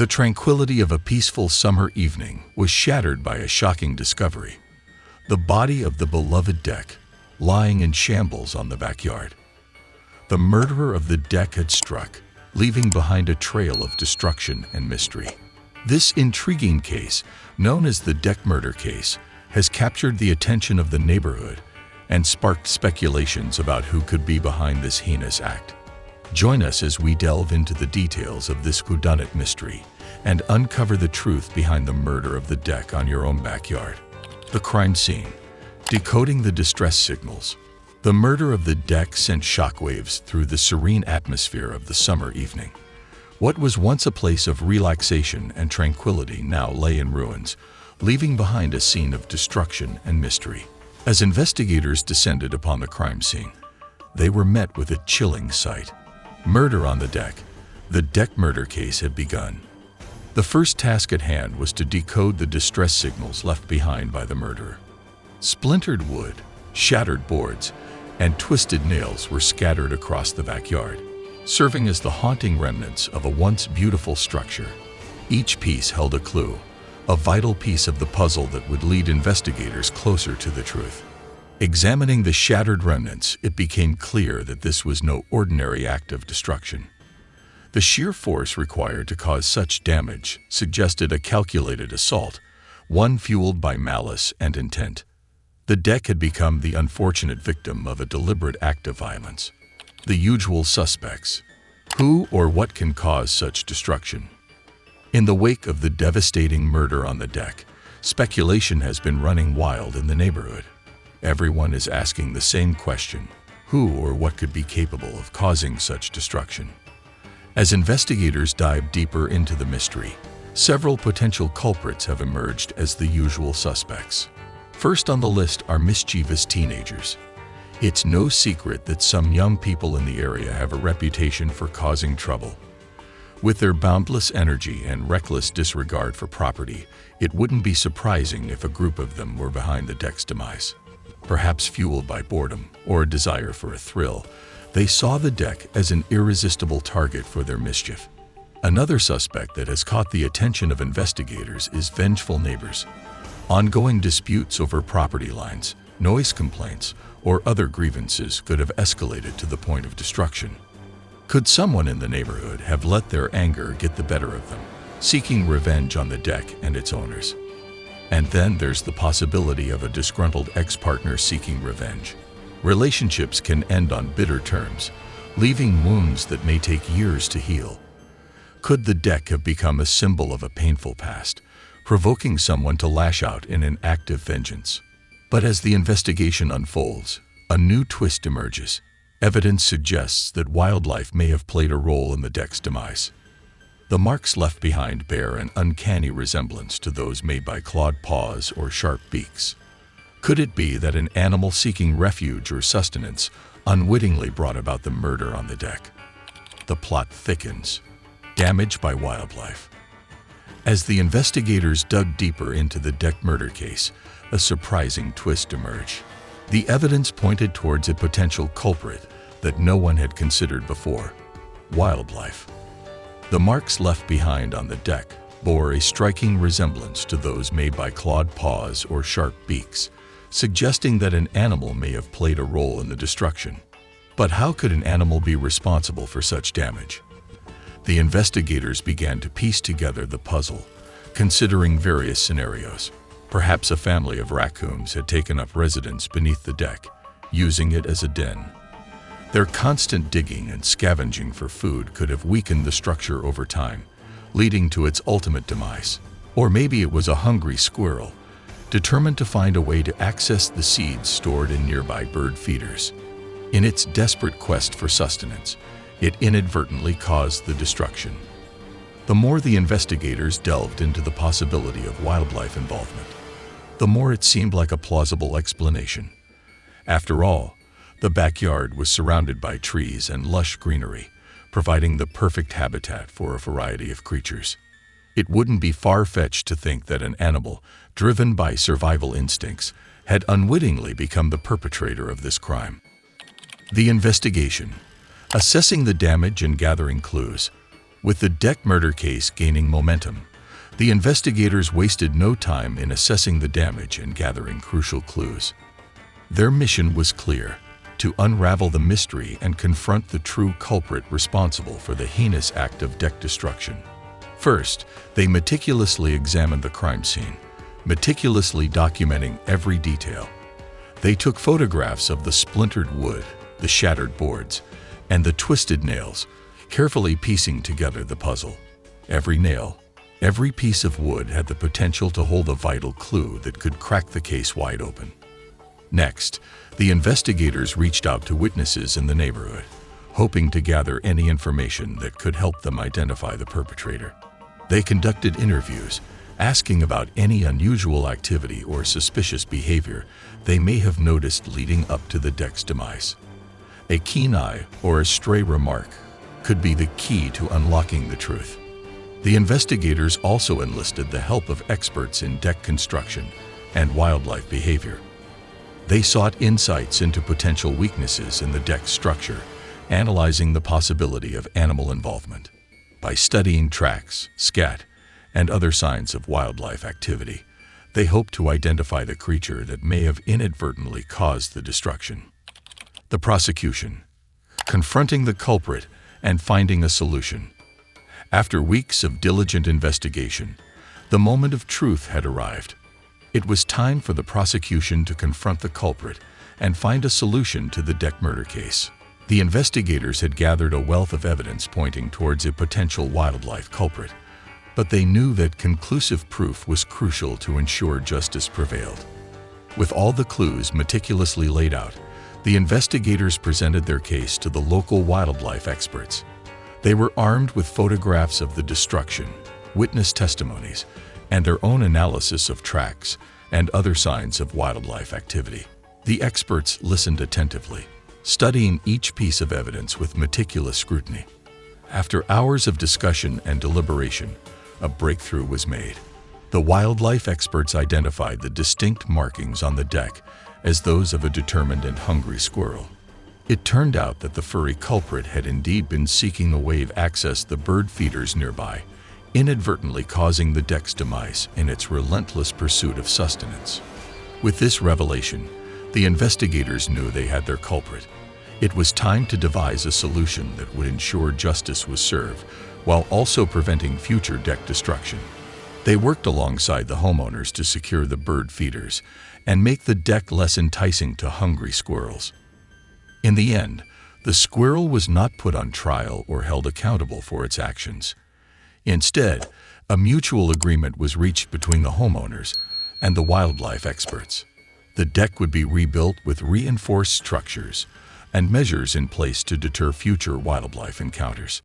The tranquility of a peaceful summer evening was shattered by a shocking discovery. The body of the beloved deck, lying in shambles on the backyard. The murderer of the deck had struck, leaving behind a trail of destruction and mystery. This intriguing case, known as the deck murder case, has captured the attention of the neighborhood and sparked speculations about who could be behind this heinous act. Join us as we delve into the details of this whodunit mystery and uncover the truth behind the murder of the deck on your own backyard. The crime scene. Decoding the distress signals. The murder of the deck sent shockwaves through the serene atmosphere of the summer evening. What was once a place of relaxation and tranquility now lay in ruins, leaving behind a scene of destruction and mystery. As investigators descended upon the crime scene, they were met with a chilling sight. Murder on the deck. The deck murder case had begun. The first task at hand was to decode the distress signals left behind by the murderer. Splintered wood, shattered boards, and twisted nails were scattered across the backyard, serving as the haunting remnants of a once beautiful structure. Each piece held a clue, a vital piece of the puzzle that would lead investigators closer to the truth. Examining the shattered remnants, it became clear that this was no ordinary act of destruction. The sheer force required to cause such damage suggested a calculated assault, one fueled by malice and intent. The deck had become the unfortunate victim of a deliberate act of violence. The usual suspects. Who or what can cause such destruction? In the wake of the devastating murder on the deck, speculation has been running wild in the neighborhood. Everyone is asking the same question: who or what could be capable of causing such destruction? As investigators dive deeper into the mystery, several potential culprits have emerged as the usual suspects. First on the list are mischievous teenagers. It's no secret that some young people in the area have a reputation for causing trouble. With their boundless energy and reckless disregard for property, it wouldn't be surprising if a group of them were behind the deck's demise. Perhaps fueled by boredom or a desire for a thrill, they saw the deck as an irresistible target for their mischief. Another suspect that has caught the attention of investigators is vengeful neighbors. Ongoing disputes over property lines, noise complaints, or other grievances could have escalated to the point of destruction. Could someone in the neighborhood have let their anger get the better of them, seeking revenge on the deck and its owners? And then there's the possibility of a disgruntled ex-partner seeking revenge. Relationships can end on bitter terms, leaving wounds that may take years to heal. Could the deck have become a symbol of a painful past, provoking someone to lash out in an act of vengeance? But as the investigation unfolds, a new twist emerges. Evidence suggests that wildlife may have played a role in the deck's demise. The marks left behind bear an uncanny resemblance to those made by clawed paws or sharp beaks. Could it be that an animal seeking refuge or sustenance unwittingly brought about the murder on the deck? The plot thickens. Damage by wildlife. As the investigators dug deeper into the deck murder case, a surprising twist emerged. The evidence pointed towards a potential culprit that no one had considered before: wildlife. The marks left behind on the deck bore a striking resemblance to those made by clawed paws or sharp beaks, suggesting that an animal may have played a role in the destruction. But how could an animal be responsible for such damage? The investigators began to piece together the puzzle, considering various scenarios. Perhaps a family of raccoons had taken up residence beneath the deck, using it as a den. Their constant digging and scavenging for food could have weakened the structure over time, leading to its ultimate demise. Or maybe it was a hungry squirrel, determined to find a way to access the seeds stored in nearby bird feeders. In its desperate quest for sustenance, it inadvertently caused the destruction. The more the investigators delved into the possibility of wildlife involvement, the more it seemed like a plausible explanation. After all, the backyard was surrounded by trees and lush greenery, providing the perfect habitat for a variety of creatures. It wouldn't be far-fetched to think that an animal, driven by survival instincts, had unwittingly become the perpetrator of this crime. The investigation. Assessing the damage and gathering clues. With the deck murder case gaining momentum, the investigators wasted no time in assessing the damage and gathering crucial clues. Their mission was clear: to unravel the mystery and confront the true culprit responsible for the heinous act of deck destruction. First, they meticulously examined the crime scene, meticulously documenting every detail. They took photographs of the splintered wood, the shattered boards, and the twisted nails, carefully piecing together the puzzle. Every nail, every piece of wood had the potential to hold a vital clue that could crack the case wide open. Next, the investigators reached out to witnesses in the neighborhood, hoping to gather any information that could help them identify the perpetrator. They conducted interviews, asking about any unusual activity or suspicious behavior they may have noticed leading up to the deck's demise. A keen eye or a stray remark could be the key to unlocking the truth. The investigators also enlisted the help of experts in deck construction and wildlife behavior. They sought insights into potential weaknesses in the deck's structure, analyzing the possibility of animal involvement. By studying tracks, scat, and other signs of wildlife activity, they hoped to identify the creature that may have inadvertently caused the destruction. The prosecution: confronting the culprit and finding a solution. After weeks of diligent investigation, the moment of truth had arrived. It was time for the prosecution to confront the culprit and find a solution to the deck murder case. The investigators had gathered a wealth of evidence pointing towards a potential wildlife culprit, but they knew that conclusive proof was crucial to ensure justice prevailed. With all the clues meticulously laid out, the investigators presented their case to the local wildlife experts. They were armed with photographs of the destruction, witness testimonies, and their own analysis of tracks and other signs of wildlife activity. The experts listened attentively, studying each piece of evidence with meticulous scrutiny. After hours of discussion and deliberation, a breakthrough was made. The wildlife experts identified the distinct markings on the deck as those of a determined and hungry squirrel. It turned out that the furry culprit had indeed been seeking a way to access the bird feeders nearby, inadvertently causing the deck's demise in its relentless pursuit of sustenance. With this revelation, the investigators knew they had their culprit. It was time to devise a solution that would ensure justice was served while also preventing future deck destruction. They worked alongside the homeowners to secure the bird feeders and make the deck less enticing to hungry squirrels. In the end, the squirrel was not put on trial or held accountable for its actions. Instead, a mutual agreement was reached between the homeowners and the wildlife experts. The deck would be rebuilt with reinforced structures and measures in place to deter future wildlife encounters.